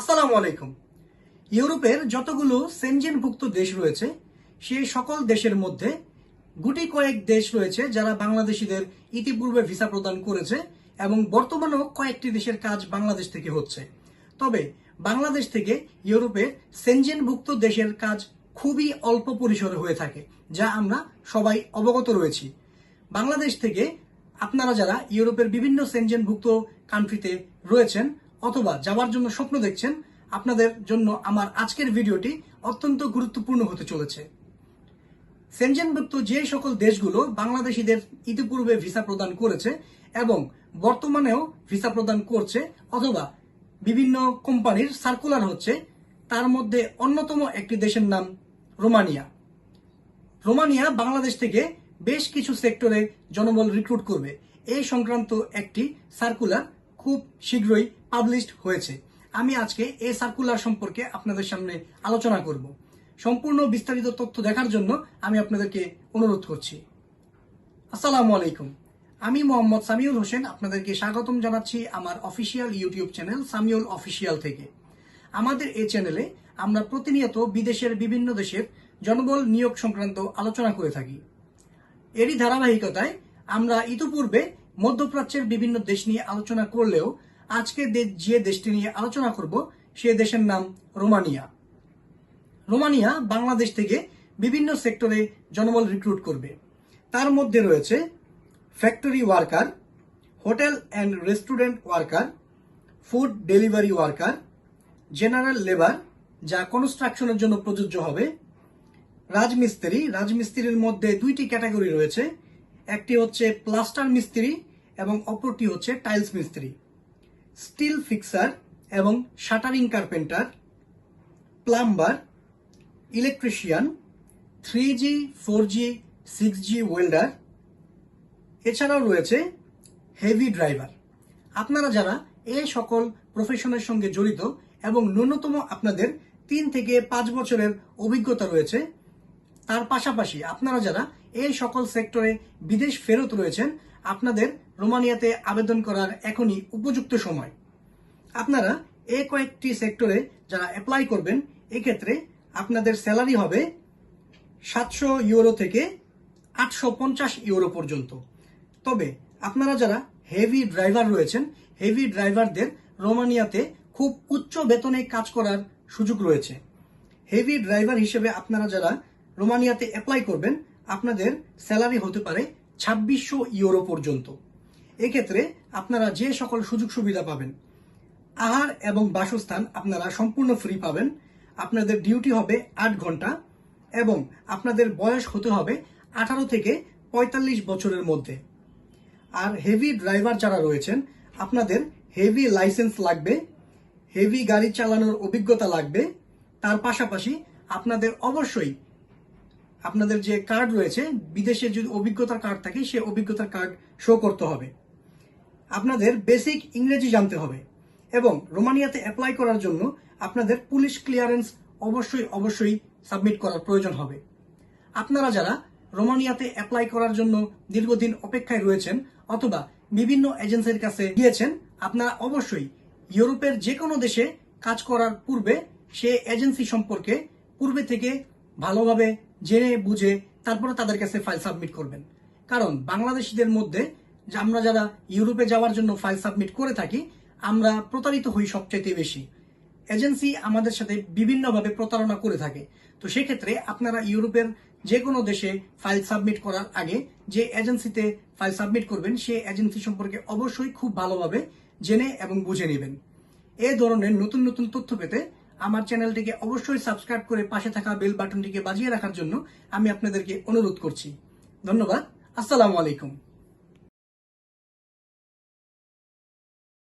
আসসালামু আলাইকুম। ইউরোপের যতগুলো সেনজেনভুক্ত দেশ রয়েছে সেই সকল দেশের মধ্যে গুটি কয়েক দেশ রয়েছে যারা বাংলাদেশিদের ইতিপূর্বে ভিসা প্রদান করেছে এবং বর্তমানেও কয়েকটি দেশের কাজ বাংলাদেশ থেকে হচ্ছে। তবে বাংলাদেশ থেকে ইউরোপের সেনজেনভুক্ত দেশের কাজ খুবই অল্প পরিসরে হয়ে থাকে, যা আমরা সবাই অবগত রয়েছি। বাংলাদেশ থেকে আপনারা যারা ইউরোপের বিভিন্ন সেনজেনভুক্ত কান্ট্রিতে রয়েছেন অথবা যাওয়ার জন্য স্বপ্ন দেখছেন, আপনাদের জন্য আমার আজকের ভিডিওটি অত্যন্ত গুরুত্বপূর্ণ হতে চলেছে। সেনজেনভুক্ত যে সকল দেশগুলো বাংলাদেশিদের ইতিপূর্বে ভিসা প্রদান করেছে এবং বর্তমানেও ভিসা প্রদান করছে অথবা বিভিন্ন কোম্পানির সার্কুলার হচ্ছে, তার মধ্যে অন্যতম একটি দেশের নাম রোমানিয়া। রোমানিয়া বাংলাদেশ থেকে বেশ কিছু সেক্টরে জনবল রিক্রুট করবে, এই সংক্রান্ত একটি সার্কুলার খুব শীঘ্রই পাবলিশড হয়েছে। আমি আজকে এই সার্কুলার সম্পর্কে আপনাদের সামনে আলোচনা করব। সম্পূর্ণ বিস্তারিত তথ্য দেখার জন্য আমি আপনাদেরকে অনুরোধ করছি। আসসালামু আলাইকুম, আমি মোহাম্মদ সামিউল হোসেন আপনাদেরকে স্বাগতম জানাচ্ছি আমার official YouTube channel Samiul official থেকে। আমাদের এই চ্যানেলে আমরা প্রতিনিয়ত বিদেশের বিভিন্ন দেশের জনবল নিয়োগ সংক্রান্ত আলোচনা করে থাকি। এরই ধারাবাহিকতায় আমরা ইতিপূর্বে মধ্যপ্রাচ্যের বিভিন্ন দেশ নিয়ে আলোচনা করলেও আজকে যে দেশটি নিয়ে আলোচনা করব সে দেশের নাম রোমানিয়া। রোমানিয়া বাংলাদেশ থেকে বিভিন্ন সেক্টরে জনবল রিক্রুট করবে। তার মধ্যে রয়েছে factory worker, hotel and restaurant worker, food delivery worker, general labour যা কনস্ট্রাকশনের জন্য প্রযোজ্য হবে, রাজমিস্ত্রি। রাজমিস্ত্রির মধ্যে দুইটি ক্যাটাগরি রয়েছে, একটি হচ্ছে প্লাস্টার মিস্ত্রি এবং অপরটি হচ্ছে টাইলস মিস্ত্রি, স্টিল ফিক্সার এবং shuttering carpenter, plumber, electrician, 3G, 4G, 6G welder. এছাড়াও রয়েছে হেভি ড্রাইভার। আপনারা যারা এই সকল প্রফেশনের সঙ্গে জড়িত এবং ন্যূনতম আপনাদের 3 থেকে 5 বছরের অভিজ্ঞতা রয়েছে, তার পাশাপাশি আপনারা যারা এই সকল সেক্টরে বিদেশ ফেরত রয়েছেন, আপনাদের রোমানিয়াতে আবেদন করার এখনই উপযুক্ত সময়। আপনারা এই কয়েকটি সেক্টরে যারা অ্যাপ্লাই করবেন, এক্ষেত্রে আপনাদের স্যালারি হবে 700 ইউরো থেকে 850 ইউরো পর্যন্ত। তবে আপনারা যারা হেভি ড্রাইভার রয়েছেন, হেভি ড্রাইভারদের রোমানিয়াতে খুব উচ্চ বেতনে কাজ করার সুযোগ রয়েছে। হেভি ড্রাইভার হিসেবে আপনারা যারা রোমানিয়াতে অ্যাপ্লাই করবেন, আপনাদের স্যালারি হতে পারে 2600 ইউরো পর্যন্ত। এক্ষেত্রে আপনারা যে সকল সুযোগ সুবিধা পাবেন, আহার এবং বাসস্থান আপনারা সম্পূর্ণ ফ্রি পাবেন। আপনাদের ডিউটি হবে 8 ঘন্টা এবং আপনাদের বয়স হতে হবে 18 থেকে 45 বছরের মধ্যে। আর হেভি ড্রাইভার যারা রয়েছেন, আপনাদের হেভি লাইসেন্স লাগবে, হেভি গাড়ি চালানোর অভিজ্ঞতা লাগবে। তার পাশাপাশি আপনাদের অবশ্যই আপনাদের যে কার্ড রয়েছে, বিদেশে যদি অভিজ্ঞতার কার্ড থাকে, সে অভিজ্ঞতার কার্ড শো করতে হবে। আপনাদের বেসিক ইংরেজি জানতে হবে এবং রোমানিয়াতে অ্যাপ্লাই করার জন্য আপনাদের পুলিশ ক্লিয়ারেন্স অবশ্যই সাবমিট করার প্রয়োজন হবে। আপনারা যারা রোমানিয়াতে অ্যাপ্লাই করার জন্য দীর্ঘদিন অপেক্ষায় রয়েছেন অথবা বিভিন্ন এজেন্সির কাছে গিয়েছেন, আপনারা অবশ্যই ইউরোপের যে কোনো দেশে কাজ করার পূর্বে সে এজেন্সি সম্পর্কে পূর্বে থেকে ভালোভাবে জেনে বুঝে তারপরে তাদের কাছে ফাইল সাবমিট করবেন। কারণ বাংলাদেশিদের মধ্যে আমরা যারা ইউরোপে যাওয়ার জন্য ফাইল সাবমিট করে থাকি, আমরা প্রতারিত হই সবচাইতে বেশি। এজেন্সি আমাদের সাথে বিভিন্নভাবে প্রতারণা করে থাকে। তো সেক্ষেত্রে আপনারা ইউরোপের যে কোনো দেশে ফাইল সাবমিট করার আগে যে এজেন্সিতে ফাইল সাবমিট করবেন, সেই এজেন্সি সম্পর্কে অবশ্যই খুব ভালোভাবে জেনে এবং বুঝে নেবেন। এই ধরনের নতুন নতুন তথ্য পেতে আমার চ্যানেলটিকে অবশ্যই সাবস্ক্রাইব করে পাশে থাকা বেল বাটনটিকে বাজিয়ে রাখার জন্য আমি আপনাদেরকে অনুরোধ করছি। ধন্যবাদ। আসসালামু আলাইকুম।